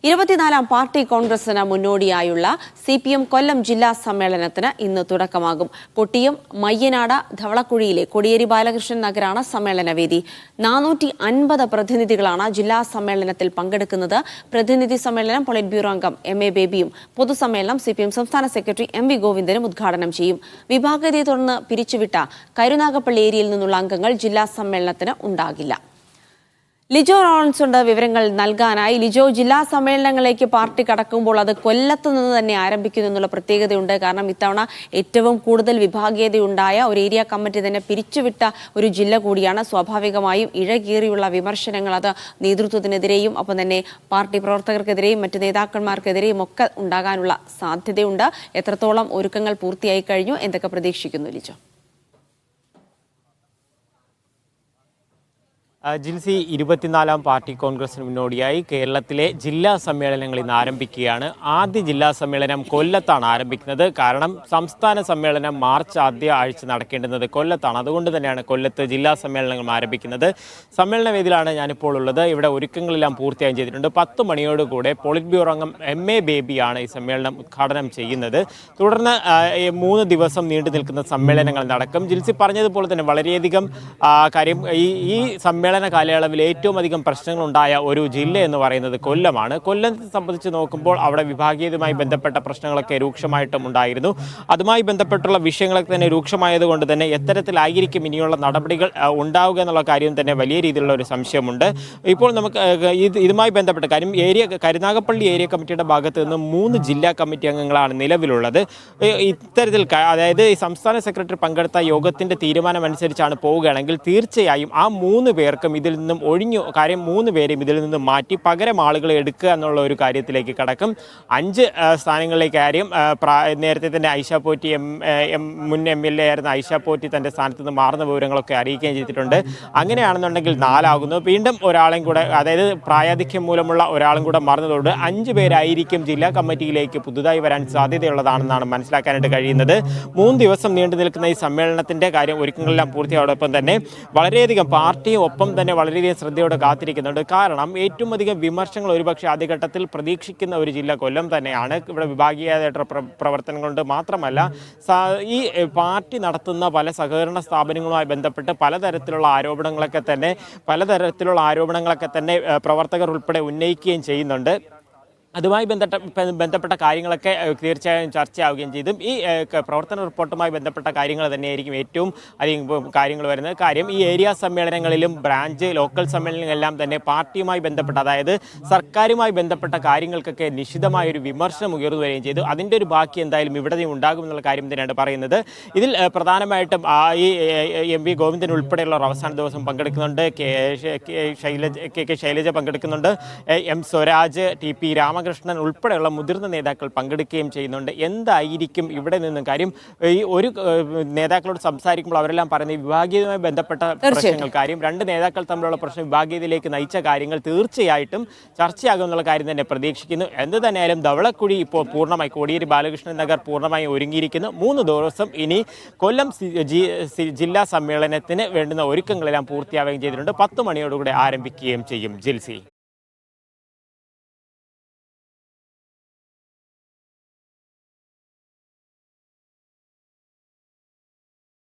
24-ാം party കോൺഗ്രസിന് മുന്നോടിയായുള്ള CPM കൊല്ലം ജില്ലാ സമ്മേളനത്തിന് ഇന്ന് തുടക്കമാകും. കൊട്ടിയം, മയ്യനാട്, ധവളക്കുഴിയിലെ കോടിയേരി ബാലകൃഷ്ണൻ നഗറാണ് സമ്മേളനവേദി. 450 പ്രതിനിധികളാണ് ജില്ലാ സമ്മേളനത്തിൽ പങ്കെടുക്കുന്നത്. പ്രതിനിധി സമ്മേളനം പൊളിറ്റ് ബ്യൂറോ അംഗം MA ബേബിയും പൊതുസമ്മേളനം CPM സംസ്ഥാന സെക്രട്ടറി MV ഗോവിന്ദനും ഉദ്ഘാടനം ചെയ്യും. വിഭാഗീയതയെ തുടർന്ന് പിരിച്ചുവിട്ട കരുനാഗപ്പള്ളി ഏരിയയിൽ നിന്നുള്ള അംഗങ്ങൾ ജില്ലാ സമ്മേളനത്തിന് ഉണ്ടാകില്ല. ലിജോ റോൺസുണ്ട് വിവരങ്ങൾ നൽകാനായി. ലിജോ, ജില്ലാ സമ്മേളനങ്ങളിലേക്ക് പാർട്ടി കടക്കുമ്പോൾ അത് കൊല്ലത്തു നിന്ന് തന്നെ ആരംഭിക്കുന്നു എന്നുള്ള പ്രത്യേകതയുണ്ട്. കാരണം ഇത്തവണ ഏറ്റവും കൂടുതൽ വിഭാഗീയതയുണ്ടായ ഒരു ഏരിയ കമ്മിറ്റി തന്നെ പിരിച്ചുവിട്ട ഒരു ജില്ല കൂടിയാണ്. സ്വാഭാവികമായും ഇഴകീറിയുള്ള വിമർശനങ്ങൾ അത് നേതൃത്വത്തിനെതിരെയും ഒപ്പം തന്നെ പാർട്ടി പ്രവർത്തകർക്കെതിരെയും മറ്റ് നേതാക്കന്മാർക്കെതിരെയും ഒക്കെ ഉണ്ടാകാനുള്ള സാധ്യതയുണ്ട്. എത്രത്തോളം ഒരുക്കങ്ങൾ പൂർത്തിയായി കഴിഞ്ഞു? എന്തൊക്കെ പ്രതീക്ഷിക്കുന്നു ലിജോ? ജിൽസി 24-ാം പാർട്ടി കോൺഗ്രസിന് മുന്നോടിയായി കേരളത്തിലെ ജില്ലാ സമ്മേളനങ്ങൾ ഇന്ന് ആരംഭിക്കുകയാണ്. ആദ്യ ജില്ലാ സമ്മേളനം കൊല്ലത്താണ് ആരംഭിക്കുന്നത്. കാരണം സംസ്ഥാന സമ്മേളനം മാർച്ച് ആദ്യ ആഴ്ച നടക്കേണ്ടുന്നത് കൊല്ലത്താണ്. അതുകൊണ്ട് തന്നെയാണ് കൊല്ലത്ത് ജില്ലാ സമ്മേളനങ്ങൾ ആരംഭിക്കുന്നത്. സമ്മേളന വേദിയിലാണ് ഞാനിപ്പോൾ ഉള്ളത്. ഇവിടെ ഒരുക്കങ്ങളെല്ലാം പൂർത്തിയായും ചെയ്തിട്ടുണ്ട്. 10 മണിയോടുകൂടെ പൊളിറ്റ് ബ്യൂറോ അംഗം MA ബേബിയാണ് ഈ സമ്മേളനം ഉദ്ഘാടനം ചെയ്യുന്നത്. തുടർന്ന് 3 ദിവസം നീണ്ടു നിൽക്കുന്ന സമ്മേളനങ്ങൾ നടക്കും. ജിൽസി പറഞ്ഞതുപോലെ തന്നെ വളരെയധികം കാര്യം ഈ സമ്മേളന കാലയളവിൽ ഏറ്റവും അധികം പ്രശ്നങ്ങളുണ്ടായ ഒരു ജില്ല എന്ന് പറയുന്നത് കൊല്ലമാണ്. കൊല്ലത്തെ സംബന്ധിച്ച് നോക്കുമ്പോൾ അവിടെ വിഭാഗീയതയുമായി ബന്ധപ്പെട്ട പ്രശ്നങ്ങളൊക്കെ രൂക്ഷമായിട്ടും ഉണ്ടായിരുന്നു. അതുമായി ബന്ധപ്പെട്ടുള്ള വിഷയങ്ങളൊക്കെ തന്നെ രൂക്ഷമായതുകൊണ്ട് തന്നെ എത്തരത്തിലായിരിക്കും ഇനിയുള്ള നടപടികൾ ഉണ്ടാവുക എന്നുള്ള കാര്യം തന്നെ വലിയ രീതിയിലുള്ള ഒരു സംശയമുണ്ട്. ഇപ്പോൾ നമുക്ക് ഇതുമായി ബന്ധപ്പെട്ട കാര്യം കരുനാഗപ്പള്ളി ഏരിയ കമ്മിറ്റിയുടെ ഭാഗത്ത് നിന്ന് 3 ജില്ലാ കമ്മിറ്റി അംഗങ്ങളാണ് നിലവിലുള്ളത്. ഇത്തരത്തിൽ അതായത് സംസ്ഥാന സെക്രട്ടറി പങ്കെടുത്ത യോഗത്തിന്റെ തീരുമാനമനുസരിച്ചാണ് പോവുകയാണെങ്കിൽ തീർച്ചയായും ആ 3 പേർക്കും ഇതിൽ നിന്നും ഒഴിഞ്ഞു. കാര്യം 3 പേരെയും ഇതിൽ നിന്നും മാറ്റി പകരം ആളുകളെ എടുക്കുക എന്നുള്ള ഒരു കാര്യത്തിലേക്ക് കടക്കും. 5 സ്ഥാനങ്ങളിലേക്ക് കാര്യം നേരത്തെ തന്നെ ഐഷ പോറ്റി മുൻ MLA ആയിരുന്ന ഐഷ പോറ്റി തൻ്റെ സ്ഥാനത്ത് നിന്ന് മാറുന്ന വിവരങ്ങളൊക്കെ അറിയിക്കുകയും ചെയ്തിട്ടുണ്ട്. അങ്ങനെയാണെന്നുണ്ടെങ്കിൽ 4 ആകുന്നു. വീണ്ടും ഒരാളെയും കൂടെ, അതായത് പ്രായാധിക്യം മൂലമുള്ള ഒരാളും കൂടെ മാറുന്നതോട് 5 പേരായിരിക്കും ജില്ലാ കമ്മിറ്റിയിലേക്ക് പുതുതായി വരാൻ സാധ്യതയുള്ളതാണെന്നാണ് മനസ്സിലാക്കാനായിട്ട് കഴിയുന്നത്. 3 ദിവസം നീണ്ടു നിൽക്കുന്ന ഈ സമ്മേളനത്തിൻ്റെ കാര്യം ഒരുക്കങ്ങളെല്ലാം പൂർത്തിയായതോടൊപ്പം തന്നെ വളരെയധികം പാർട്ടിയും ഒപ്പം തന്നെ വളരെയധികം ശ്രദ്ധയോടെ കാത്തിരിക്കുന്നുണ്ട്. കാരണം ഏറ്റവും അധികം വിമർശനങ്ങൾ ഒരുപക്ഷെ ആദ്യഘട്ടത്തിൽ പ്രതീക്ഷിക്കുന്ന ഒരു ജില്ല കൊല്ലം തന്നെയാണ്. ഇവിടെ വിഭാഗീയമായിട്ടുള്ള പ്രവർത്തനങ്ങളുണ്ട്. മാത്രമല്ല ഈ പാർട്ടി നടത്തുന്ന പല സഹകരണ സ്ഥാപനങ്ങളുമായി ബന്ധപ്പെട്ട് പലതരത്തിലുള്ള ആരോപണങ്ങളൊക്കെ തന്നെ പ്രവർത്തകർ ഉൾപ്പെടെ ഉന്നയിക്കുകയും ചെയ്യുന്നുണ്ട്. അതുമായി ബന്ധപ്പെട്ട കാര്യങ്ങളൊക്കെ തീർച്ചയായും ചർച്ചയാവുകയും ചെയ്തു. ഈ പ്രവർത്തന റിപ്പോർട്ടുമായി ബന്ധപ്പെട്ട കാര്യങ്ങൾ തന്നെയായിരിക്കും ഏറ്റവും അധികം കാര്യങ്ങൾ വരുന്നത്. കാര്യം ഈ ഏരിയ സമ്മേളനങ്ങളിലും ബ്രാഞ്ച് ലോക്കൽ സമ്മേളനങ്ങളെല്ലാം തന്നെ പാർട്ടിയുമായി ബന്ധപ്പെട്ട, അതായത് സർക്കാരുമായി ബന്ധപ്പെട്ട കാര്യങ്ങൾക്കൊക്കെ നിശിതമായൊരു വിമർശനം ഉയർന്നു വരികയും ചെയ്തു. അതിൻ്റെ ഒരു ബാക്കി എന്തായാലും ഇവിടെ ഉണ്ടാകുമെന്നുള്ള കാര്യം തന്നെയാണ് പറയുന്നത്. ഇതിൽ പ്രധാനമായിട്ടും ഈ MV ഗോവിന്ദൻ ഉൾപ്പെടെയുള്ളവർ അവസാന ദിവസം പങ്കെടുക്കുന്നുണ്ട്. ശൈലജ പങ്കെടുക്കുന്നുണ്ട്. M സ്വരാജ്, TP രാമകൃഷ്ണൻ ഉൾപ്പെടെയുള്ള മുതിർന്ന നേതാക്കൾ പങ്കെടുക്കുകയും ചെയ്യുന്നുണ്ട്. എന്തായിരിക്കും ഇവിടെ നിന്നും കാര്യം ഈ ഒരു നേതാക്കളോട് സംസാരിക്കുമ്പോൾ അവരെല്ലാം പറയുന്നത് വിഭാഗീയതയുമായി ബന്ധപ്പെട്ട പ്രശ്നങ്ങൾ, കാര്യം 2 നേതാക്കൾ തമ്മിലുള്ള പ്രശ്നം വിഭാഗീയതയിലേക്ക് നയിച്ച കാര്യങ്ങൾ തീർച്ചയായിട്ടും ചർച്ചയാകുമെന്നുള്ള കാര്യം തന്നെ പ്രതീക്ഷിക്കുന്നു. എന്ത് തന്നെയായാലും ധവളക്കുഴി ഇപ്പോൾ പൂർണ്ണമായി, കോടിയേരി ബാലകൃഷ്ണൻ നഗർ പൂർണ്ണമായി ഒരുങ്ങിയിരിക്കുന്നു. 3 ദിവസം ഇനി കൊല്ലം ജില്ലാ സമ്മേളനത്തിന് വേണ്ടുന്ന ഒരുക്കങ്ങളെല്ലാം പൂർത്തിയാവുകയും ചെയ്തിട്ടുണ്ട്. 10 മണിയോടുകൂടെ ആരംഭിക്കുകയും ചെയ്യും. ജിൽസി.